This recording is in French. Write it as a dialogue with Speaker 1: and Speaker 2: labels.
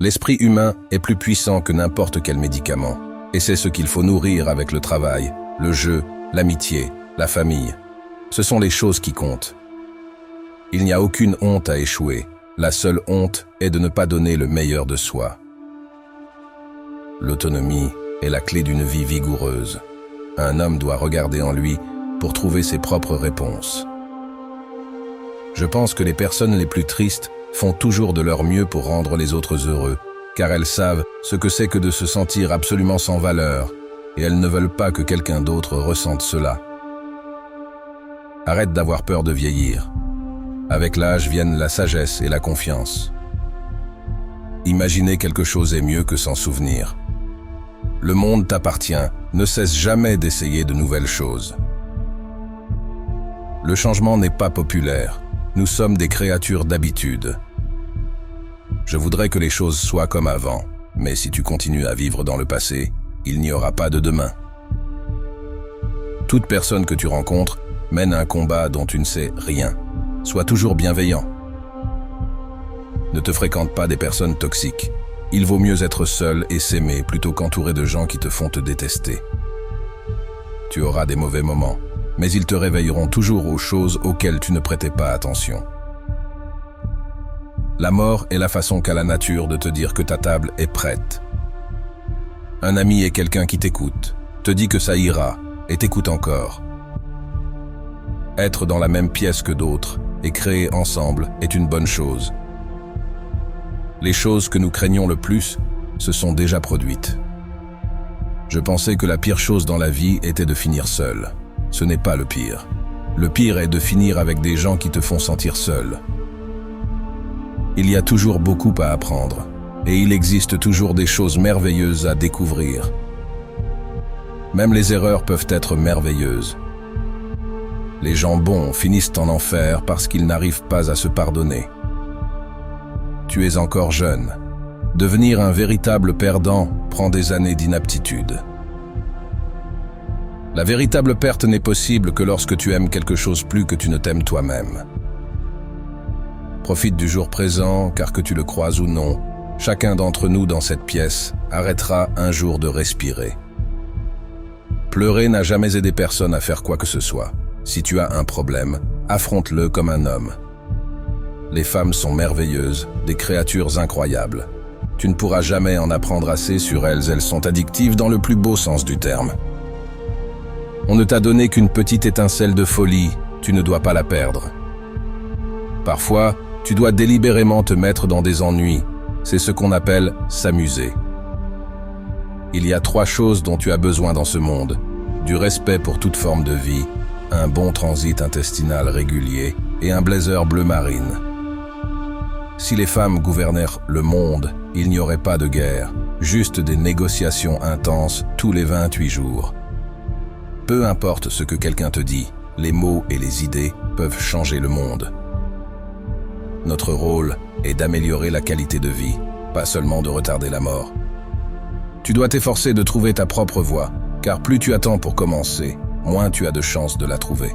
Speaker 1: L'esprit humain est plus puissant que n'importe quel médicament, et c'est ce qu'il faut nourrir avec le travail, le jeu, l'amitié, la famille. Ce sont les choses qui comptent. Il n'y a aucune honte à échouer. La seule honte est de ne pas donner le meilleur de soi. L'autonomie est la clé d'une vie vigoureuse. Un homme doit regarder en lui pour trouver ses propres réponses. Je pense que les personnes les plus tristes font toujours de leur mieux pour rendre les autres heureux, car elles savent ce que c'est que de se sentir absolument sans valeur, et elles ne veulent pas que quelqu'un d'autre ressente cela. Arrête d'avoir peur de vieillir. Avec l'âge viennent la sagesse et la confiance. Imaginer quelque chose est mieux que s'en souvenir. Le monde t'appartient, ne cesse jamais d'essayer de nouvelles choses. Le changement n'est pas populaire. Nous sommes des créatures d'habitude. Je voudrais que les choses soient comme avant, mais si tu continues à vivre dans le passé, il n'y aura pas de demain. Toute personne que tu rencontres mène un combat dont tu ne sais rien. Sois toujours bienveillant. Ne te fréquente pas des personnes toxiques. Il vaut mieux être seul et s'aimer plutôt qu'entouré de gens qui te font te détester. Tu auras des mauvais moments, mais ils te réveilleront toujours aux choses auxquelles tu ne prêtais pas attention. La mort est la façon qu'a la nature de te dire que ta table est prête. Un ami est quelqu'un qui t'écoute, te dit que ça ira, et t'écoute encore. Être dans la même pièce que d'autres et créer ensemble est une bonne chose. Les choses que nous craignons le plus se sont déjà produites. Je pensais que la pire chose dans la vie était de finir seul. Ce n'est pas le pire. Le pire est de finir avec des gens qui te font sentir seul. Il y a toujours beaucoup à apprendre, et il existe toujours des choses merveilleuses à découvrir. Même les erreurs peuvent être merveilleuses. Les gens bons finissent en enfer parce qu'ils n'arrivent pas à se pardonner. Tu es encore jeune. Devenir un véritable perdant prend des années d'inaptitude. La véritable perte n'est possible que lorsque tu aimes quelque chose plus que tu ne t'aimes toi-même. Profite du jour présent, car que tu le croies ou non, chacun d'entre nous dans cette pièce arrêtera un jour de respirer. Pleurer n'a jamais aidé personne à faire quoi que ce soit. Si tu as un problème, affronte-le comme un homme. Les femmes sont merveilleuses, des créatures incroyables. Tu ne pourras jamais en apprendre assez sur elles, elles sont addictives dans le plus beau sens du terme. On ne t'a donné qu'une petite étincelle de folie, tu ne dois pas la perdre. Parfois, tu dois délibérément te mettre dans des ennuis, c'est ce qu'on appelle s'amuser. Il y a 3 choses dont tu as besoin dans ce monde: du respect pour toute forme de vie, un bon transit intestinal régulier et un blazer bleu marine. Si les femmes gouvernèrent le monde, il n'y aurait pas de guerre, juste des négociations intenses tous les 28 jours. Peu importe ce que quelqu'un te dit, les mots et les idées peuvent changer le monde. Notre rôle est d'améliorer la qualité de vie, pas seulement de retarder la mort. Tu dois t'efforcer de trouver ta propre voie, car plus tu attends pour commencer, moins tu as de chances de la trouver.